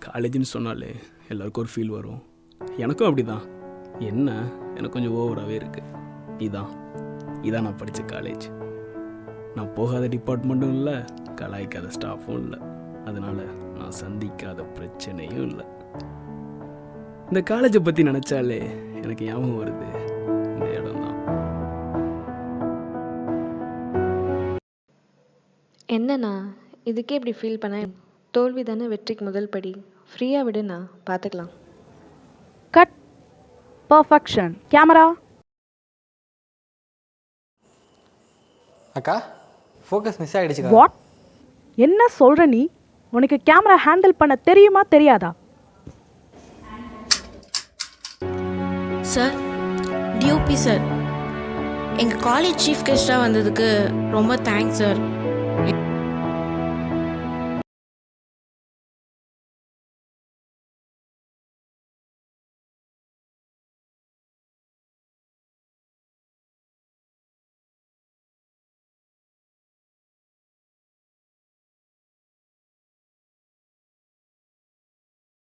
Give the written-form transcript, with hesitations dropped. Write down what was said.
காலேஜ்னு சொன்னாலே எல்லாருக்கும் ஒரு ஃபீல் வரும். எனக்கும் அப்படி தான். என்ன எனக்கு கொஞ்சம் ஓவராகவே இருக்குது. இதான் நான் படித்த காலேஜ். நான் போகாத டிபார்ட்மெண்ட்டும் இல்லை, கலாய்க்காத ஸ்டாஃபும் இல்லை. அதனால் நான் சந்திக்காத பிரச்சனையும் இல்லை. இந்த காலேஜை பற்றி நினச்சாலே எனக்கு ஞாபகம் வருது இந்த இடம் தான். என்னண்ணா இதுக்கே இப்படி ஃபீல் பண்ண? தோல்வி தானே வெற்றிக்கு முதல் படி. ஃப்ரீயாக விடுண்ணா, பார்த்துக்கலாம். கட். பர்ஃபெக்ஷன். கேமரா. அக்கா, ஃபோக்கஸ் மிஸ் ஆகிடுச்சு. வாட்? என்ன சொல்கிற நீ? உனக்கு கேமரா ஹேண்டில் பண்ண தெரியுமா தெரியாதா? சார், டிஓபி சார், எங்கள் காலேஜ் சீஃப் கெஸ்ட்டாக வந்ததுக்கு ரொம்ப தேங்க்ஸ் சார்.